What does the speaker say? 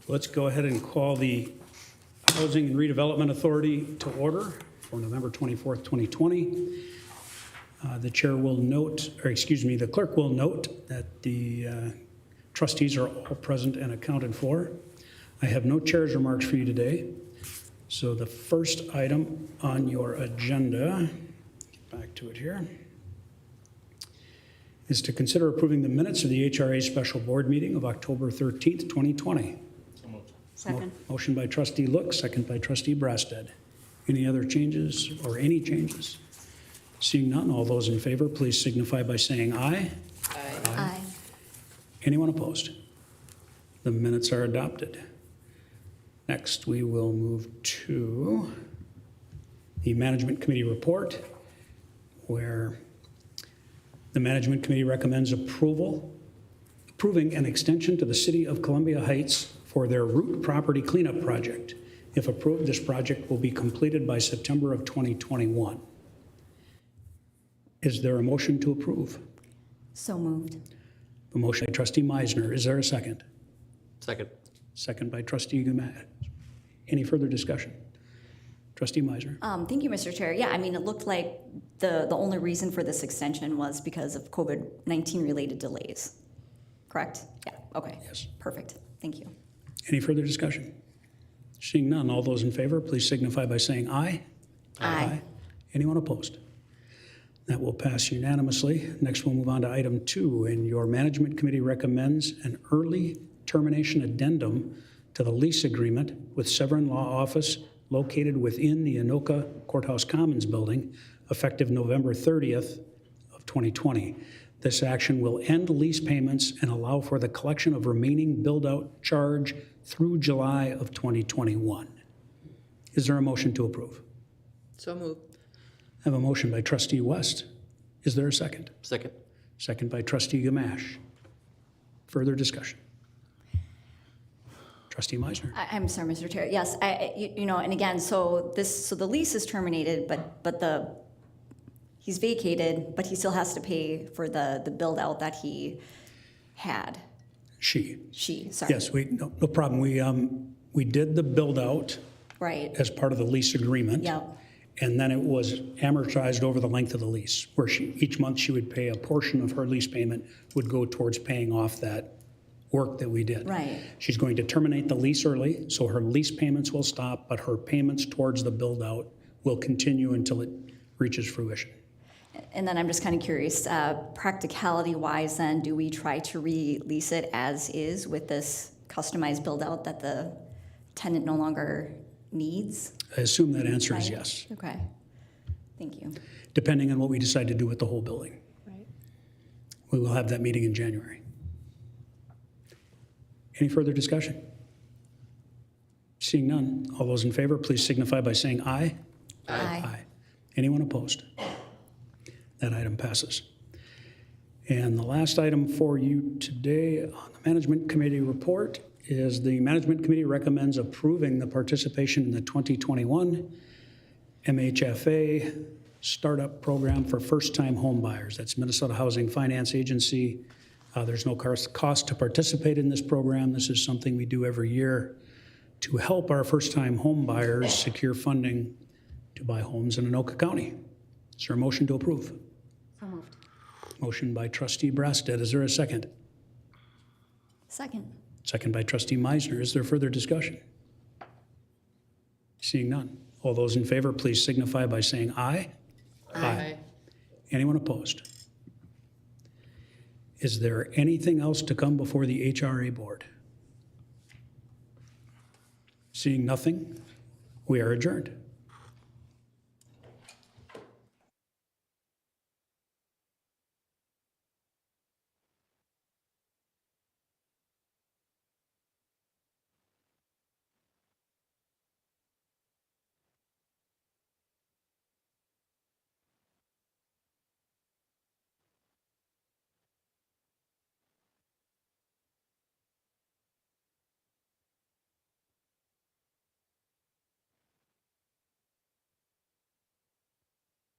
Let's go ahead and call the Housing and Redevelopment Authority to order for November 24th, 2020. The chair will note, the clerk will note that the trustees are all present and accounted for. I have no chair's remarks for you today. So the first item on your agenda, get back to it here, is to consider approving the minutes of the HRA special board meeting of October 13th, 2020. Second. Motion by trustee Look, second by trustee Brasted. Any other changes or any changes? Seeing none, all those in favor, please signify by saying aye. Aye. Anyone opposed? The minutes are adopted. Next, we will move to the Management Committee report, where the Management Committee recommends approving an extension to the City of Columbia Heights for their root property cleanup project. If approved, this project will be completed by September of 2021. Is there a motion to approve? So moved. A motion by trustee Meisner. Is there a second? Second. Second by trustee Gumat. Any further discussion? Trustee Meisner. Thank you, Mr. Chair. Yeah, I mean, it looked like the only reason for this extension was because of COVID-19 related delays. Correct? Yeah, okay. Yes. Perfect. Thank you. Any further discussion? Seeing none, all those in favor, please signify by saying aye. Aye. Anyone opposed? That will pass unanimously. Next, we'll move on to item 2, and your Management Committee recommends an early termination addendum to the lease agreement with Severin Law Office located within the Anoka Courthouse Commons building, effective November 30th of 2020. This action will end lease payments and allow for the collection of remaining build-out charge through July of 2021. Is there a motion to approve? So moved. I have a motion by trustee West. Is there a second? Second. Second by trustee Gamache. Further discussion? Trustee Meisner. I'm sorry, Mr. Chair. Yes, and again, so the lease is terminated, but he's vacated, but he still has to pay for the build out that he had. Sorry. Yes, no problem. We did the build out Right. as part of the lease agreement. Yep. And then it was amortized over the length of the lease, where each month she would pay a portion of her lease payment would go towards paying off that work that we did. Right. She's going to terminate the lease early, so her lease payments will stop, but her payments towards the build out will continue until it reaches fruition. And then I'm just kind of curious, practicality wise then, do we try to release it as is with this customized build out that the tenant no longer needs? I assume that answer is Right? yes, Okay, thank you. depending on what we decide to do with the whole building. Right. We will have that meeting in January. Any further discussion? Seeing none, all those in favor, please signify by saying aye. Aye. Anyone opposed? That item passes. And the last item for you today on the Management Committee report is the Management Committee recommends approving the participation in the 2021 MHFA Startup Program for First-Time Home Buyers. That's Minnesota Housing Finance Agency. There's no cost to participate in this program. This is something we do every year to help our first-time home buyers secure funding to buy homes in Anoka County. Is there a motion to approve? So moved. Motion by trustee Brasted. Is there a second? Second. Second by trustee Meisner. Is there further discussion? Seeing none. All those in favor, please signify by saying aye. Aye. Anyone opposed? Is there anything else to come before the HRA board? Seeing nothing, we are adjourned.